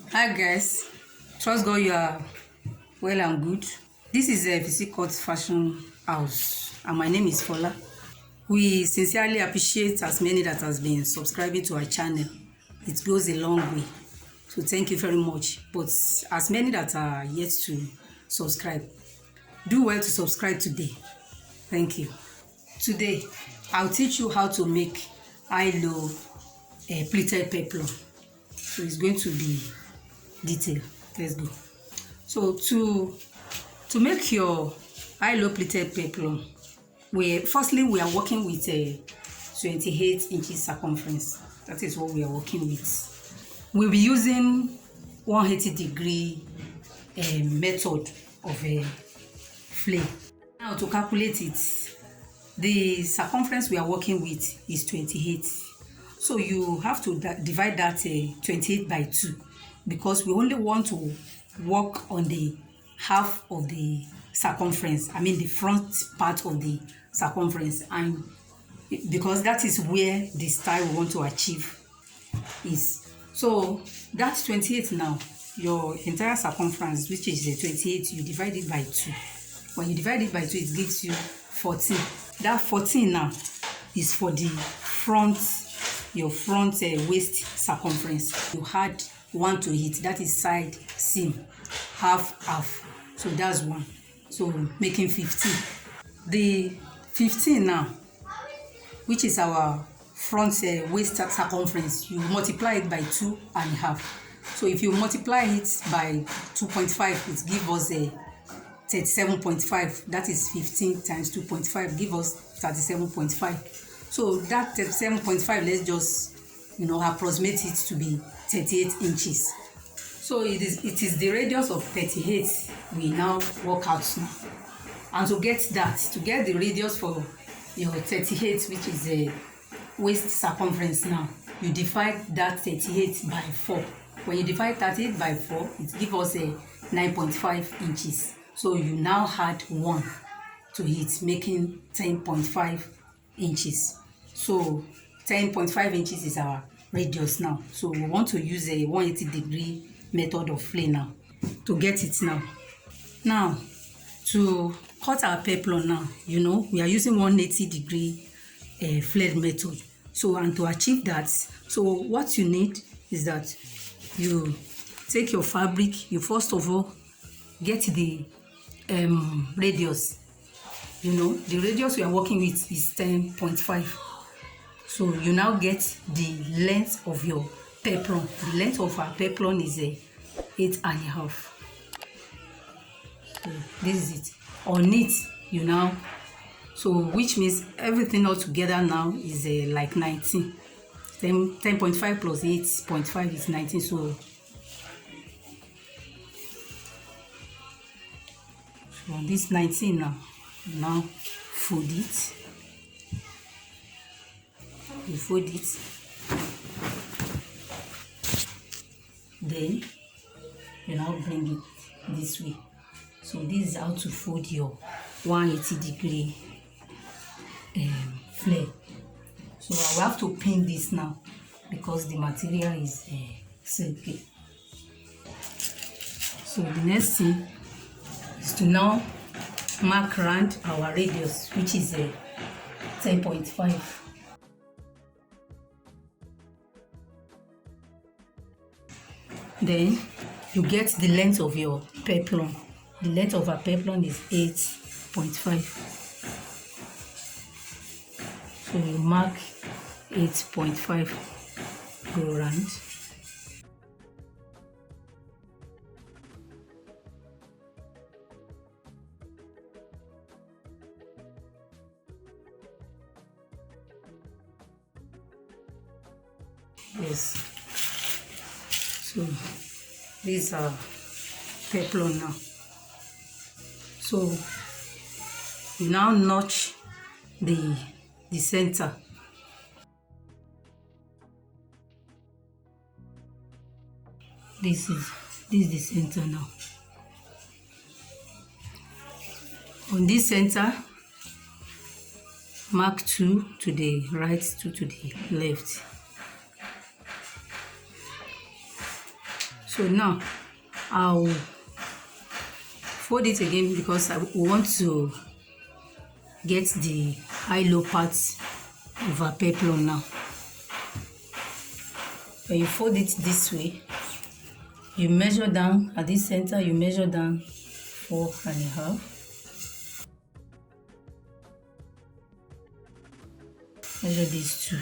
Hi guys, trust God you are well and good. This is a Physique fashion house and my name is Fola. We sincerely appreciate as many that has been subscribing to our channel. It goes a long way, so thank you very much. But as many that are yet to subscribe, do well to subscribe today. Thank you. Today I'll teach you how to make high-low pleated peplum. So it's going to be detailed. Let's go. So to make your high-low pleated peplum, we are working with a 28 inches circumference. That is what we are working with. We'll be using 180-degree method of a flay. Now to calculate it, the circumference we are working with is 28. So you have to divide that 28 by 2 because we only want to work on the half of the circumference, I mean the front part of the circumference, and because that is where the style we want to achieve is. So that's 28 now. Your entire circumference, which is 28, you divide it by 2. When you divide it by 2, it gives you 14. That 14 now is for the front, your front waist circumference. You add 1 to it, that is side seam, half. So that's 1. So making 15. The 15 now, which is our front waist circumference, you multiply it by 2.5. So if you multiply it by 2.5, it gives us a 37.5. That is 15 times 2.5 give us 37.5. So that 37.5, let's just approximate it to be 38 inches. So it is the radius of 38 we now work out now. And to get the radius for your 38, which is the waist circumference now, you divide that 38 by 4. When you divide 38 by 4, it gives us a 9.5 inches. So you now add 1 to it, making 10.5 inches. So 10.5 inches is our radius now. So we want to use a 180-degree method of flay now to get it now. Now, to cut our peplum now, we are using 180-degree flared method. So, and to achieve that, so what you need is that you take your fabric, you first of all get the radius. The radius we are working with is 10.5. So you now get the length of your peplum. The length of our peplum is 8.5. So this is it. On it, so which means everything all together now is like 19. 10.5 plus 8.5 is 19. So this 19 now fold it. You fold it, then you now bring it this way. So this is how to fold your 180-degree flare. So I will have to pin this now because the material is silky. So the next thing is to now mark round our radius, which is 10.5. Then you get the length of your peplum. The length of our peplum is 8.5. So you mark 8.5, go round. Yes. So these are peplum now. So you now notch the center. This is the center now. On this center, mark 2 to the right, 2 to the left. So now I'll fold it again because I want to get the high-low parts of our peplum now. When you fold it this way, you measure down at this center, you measure down 4.5. Measure these two.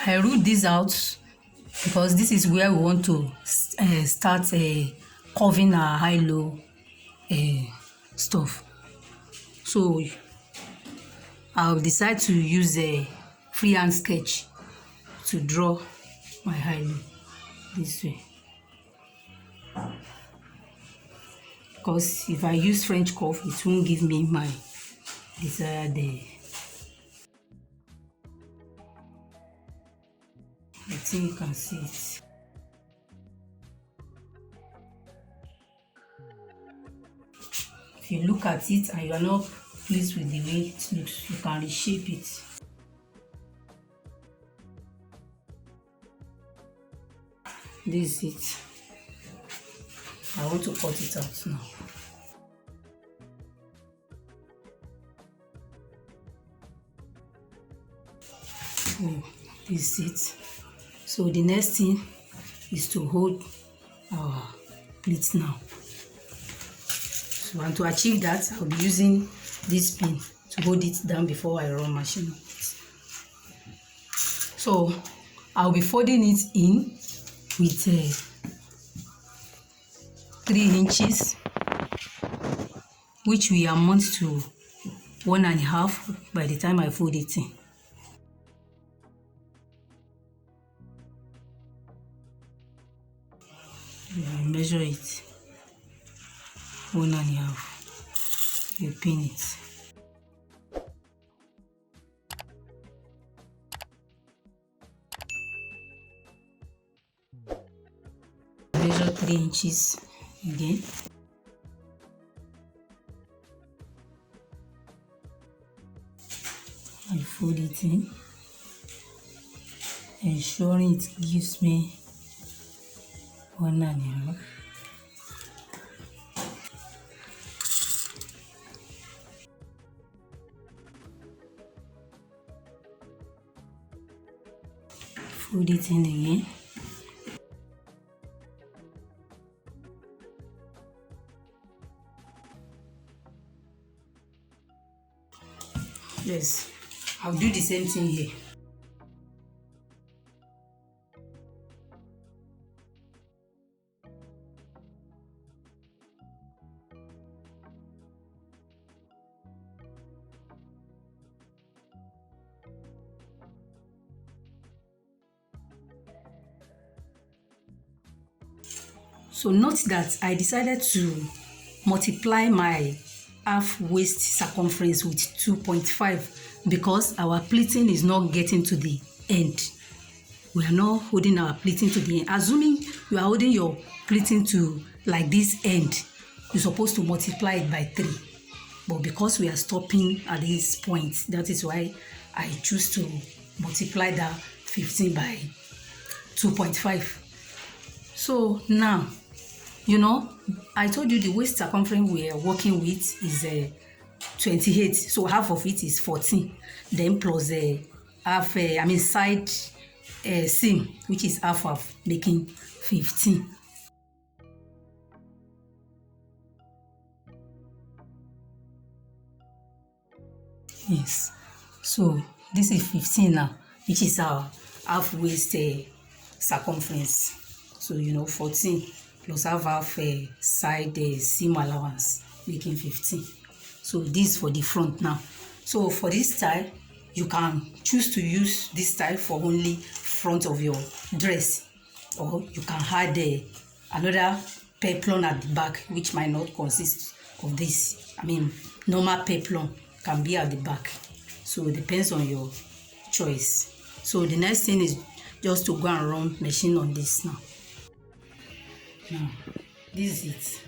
I ruled this out because this is where we want to start curving our high-low stuff. So I'll decide to use a freehand sketch to draw my high-low this way. Because if I use French curve, it won't give me my desired I think you can see it. If you look at it and you are not pleased with the way it looks, you can reshape it. This is it. I want to cut it out now. This is it. So the next thing is to hold our pleat now. So and to achieve that, I'll be using this pin to hold it down before I run machine on it. So I'll be folding it in with 3 inches, which will amount to 1.5 by the time I fold it in. You measure it 1.5. You pin it. Measure 3 inches again. I fold it in, ensuring it gives me 1.5. Fold it in again. Yes, I'll do the same thing here. So note that I decided to multiply my half waist circumference with 2.5 because our pleating is not getting to the end. We are not holding our pleating to the end. Assuming you are holding your pleating to like this end, you're supposed to multiply it by 3. But because we are stopping at this point, that is why I choose to multiply that 15 by 2.5. So now, you know, I told you the waist circumference we are working with is 28. So half of it is 14. Then plus half, side seam, which is half of making 15. Yes. So this is 15 now, which is our half waist circumference. So 14 plus half side seam allowance, making 15. So this for the front now. So for this style, you can choose to use this style for only front of your dress, or you can add another peplum at the back, which might not consist of this. Normal peplum can be at the back. So it depends on your choice. So the next thing is just to go and run machine on this now. Now, this is it.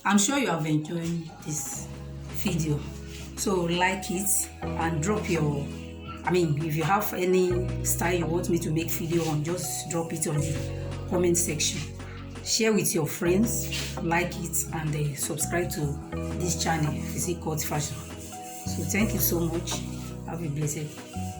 I'm sure you have enjoyed this video. So like it and drop your, if you have any style you want me to make video on, just drop it on the comment section. Share with your friends, like it, and subscribe to this channel, Physique Fashion. So thank you so much. Have a blessed day.